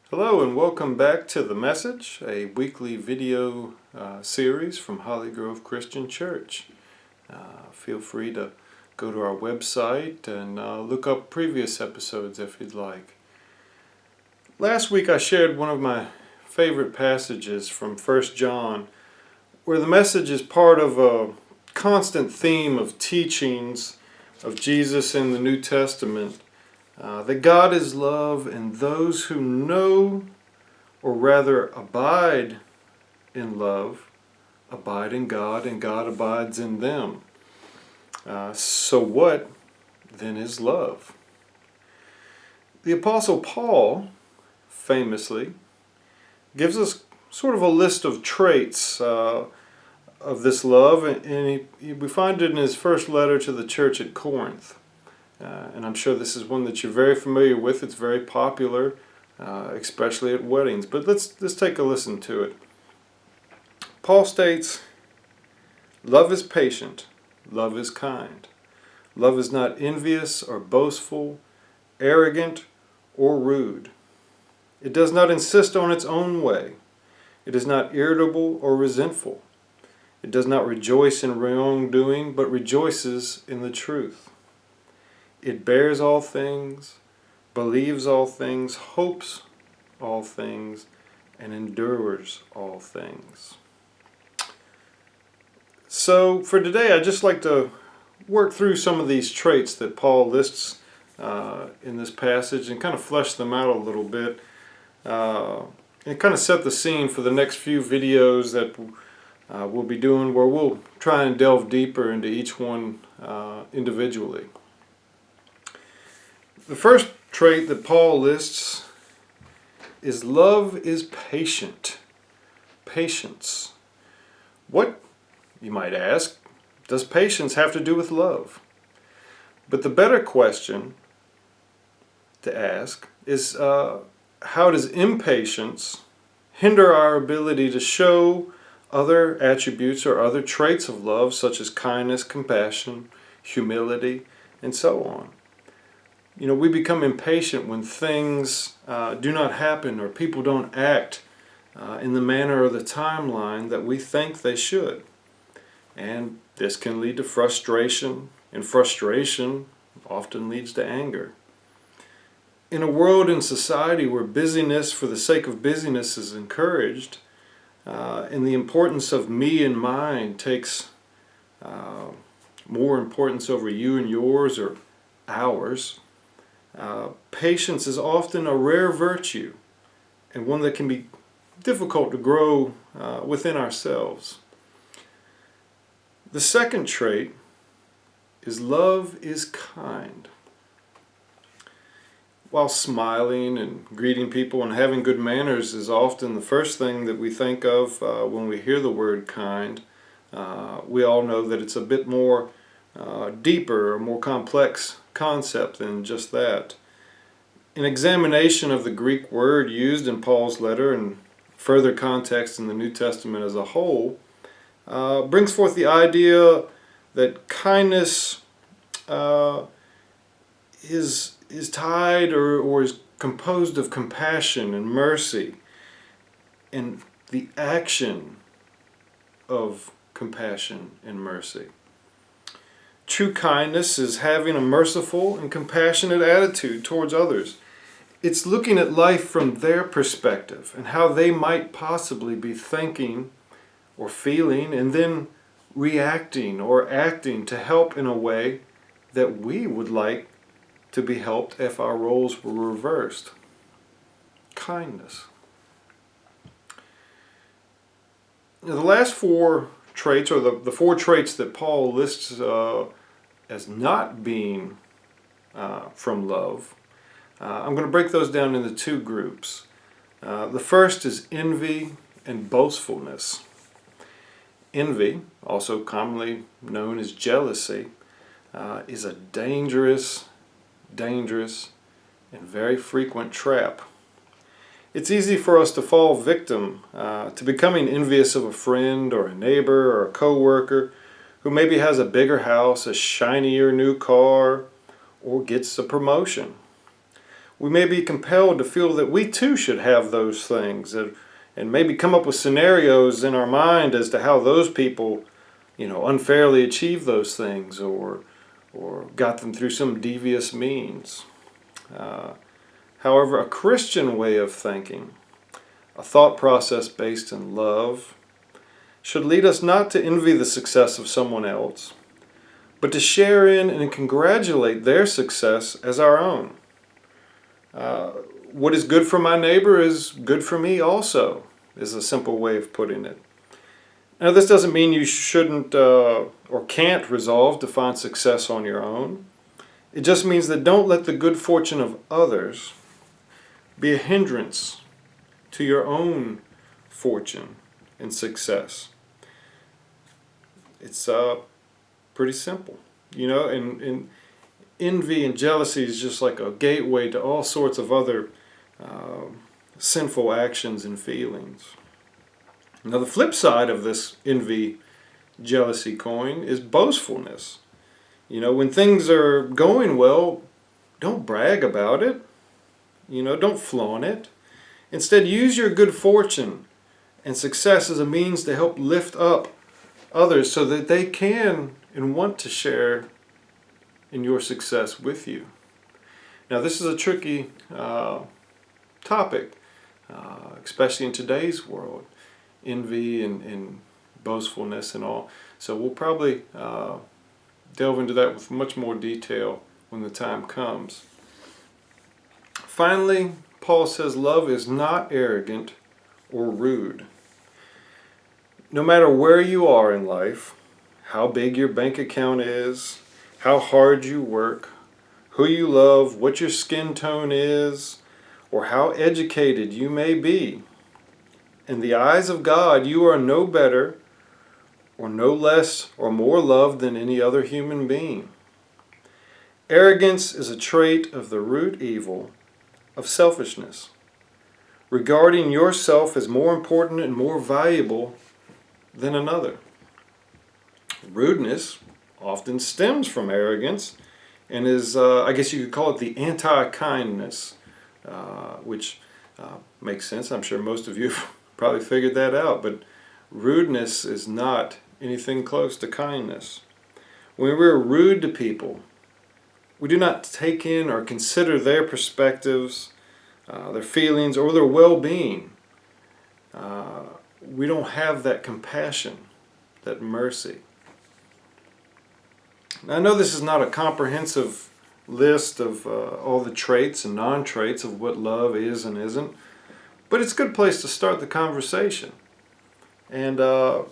Hello and welcome back to The Message, a weekly video series from Holly Grove Christian Church. Feel free to go to our website and look up previous episodes if you'd like. Last week I shared one of my favorite passages from 1 John, where the message is part of a constant theme of teachings of Jesus in the New Testament. That God is love, and those who know, or rather abide in love, abide in God, and God abides in them. So what then is love? The Apostle Paul, famously, gives us sort of a list of traits of this love, and we find it in his first letter to the church at Corinth. And I'm sure this is one that you're very familiar with. It's very popular, especially at weddings. But let's take a listen to it. Paul states, "Love is patient. Love is kind. Love is not envious or boastful, arrogant or rude. It does not insist on its own way. It is not irritable or resentful. It does not rejoice in wrongdoing, but rejoices in the truth. It bears all things, believes all things, hopes all things, and endures all things." So for today, I'd just like to work through some of these traits that Paul lists in this passage and kind of flesh them out a little bit and kind of set the scene for the next few videos that we'll be doing, where we'll try and delve deeper into each one individually. The first trait that Paul lists is love is patient. Patience. What, you might ask, does patience have to do with love? But the better question to ask is how does impatience hinder our ability to show other attributes or other traits of love, such as kindness, compassion, humility, and so on? You know, we become impatient when things do not happen or people don't act in the manner or the timeline that we think they should. And this can lead to frustration, and frustration often leads to anger. In a world and society where busyness for the sake of busyness is encouraged, and the importance of me and mine takes more importance over you and yours or ours, patience is often a rare virtue and one that can be difficult to grow within ourselves. The second trait is love is kind. While smiling and greeting people and having good manners is often the first thing that we think of when we hear the word kind, we all know that it's a bit more deeper or more complex concept than just that. An examination of the Greek word used in Paul's letter and further context in the New Testament as a whole brings forth the idea that kindness is tied or is composed of compassion and mercy and the action of compassion and mercy. True kindness is having a merciful and compassionate attitude towards others. It's looking at life from their perspective and how they might possibly be thinking or feeling, and then reacting or acting to help in a way that we would like to be helped if our roles were reversed. Kindness. Now, the last four traits, or the four traits that Paul lists as not being from love, I'm going to break those down into two groups. The first is envy and boastfulness. Envy, also commonly known as jealousy, is a dangerous, and very frequent trap. It's easy for us to fall victim to becoming envious of a friend or a neighbor or a coworker who maybe has a bigger house, a shinier new car, or gets a promotion. we may be compelled to feel that we too should have those things, and maybe come up with scenarios in our mind as to how those people, unfairly achieved those things or got them through some devious means. However, a Christian way of thinking, a thought process based in love, should lead us not to envy the success of someone else, but to share in and congratulate their success as our own. What is good for my neighbor is good for me also, is a simple way of putting it. Now, this doesn't mean you shouldn't or can't resolve to find success on your own. It just means that don't let the good fortune of others be a hindrance to your own fortune and success. It's pretty simple. And envy and jealousy is just like a gateway to all sorts of other sinful actions and feelings. Now, the flip side of this envy, jealousy coin is boastfulness. When things are going well, don't brag about it. Don't flaunt it. Instead, use your good fortune and success as a means to help lift up others so that they can and want to share in your success with you. Now, this is a tricky topic, especially in today's world, envy and boastfulness and all. So we'll probably delve into that with much more detail when the time comes. Finally, Paul says love is not arrogant or rude. No matter where you are in life, how big your bank account is, how hard you work, who you love, what your skin tone is, or how educated you may be, in the eyes of God, you are no better or no less or more loved than any other human being. Arrogance is a trait of the root evil of selfishness, regarding yourself as more important and more valuable than another. Rudeness often stems from arrogance and is, I guess you could call it the anti-kindness, which makes sense. I'm sure most of you have probably figured that out, but rudeness is not anything close to kindness. When we're rude to people, we do not take in or consider their perspectives, their feelings, or their well-being. We don't have that compassion, that mercy. Now, I know this is not a comprehensive list of all the traits and non-traits of what love is and isn't, but it's a good place to start the conversation. And I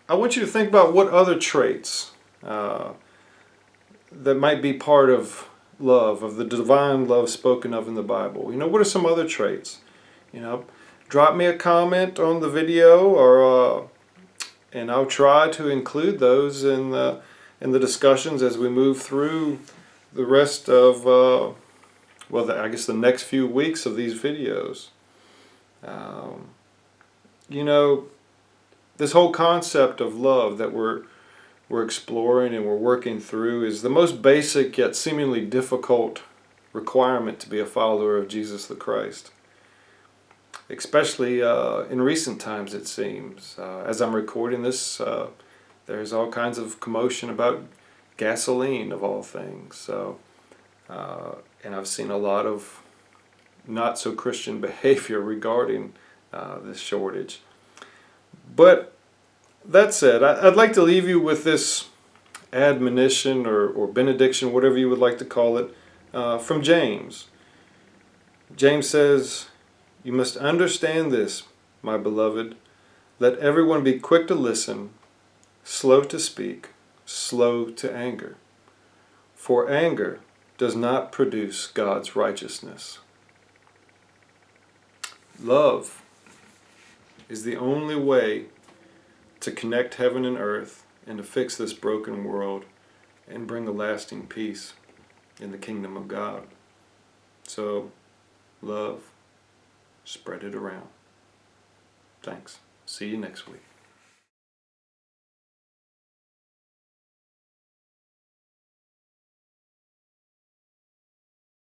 want you to think about what other traits that might be part of love, of the divine love spoken of in the Bible. What are some other traits? Drop me a comment on the video, or and I'll try to include those in the discussions as we move through the rest of, I guess the next few weeks of these videos. This whole concept of love that we're exploring and we're working through is the most basic yet seemingly difficult requirement to be a follower of Jesus the Christ. Especially in recent times, it seems. As I'm recording this, there's all kinds of commotion about gasoline, of all things. So, and I've seen a lot of not so Christian behavior regarding this shortage. But that said, I'd like to leave you with this admonition or benediction, whatever you would like to call it, from James. James says, "You must understand this, my beloved. Let everyone be quick to listen, slow to speak, slow to anger. For anger does not produce God's righteousness." Love is the only way to connect heaven and earth and to fix this broken world and bring a lasting peace in the kingdom of God. So, love, spread it around. Thanks. See you next week.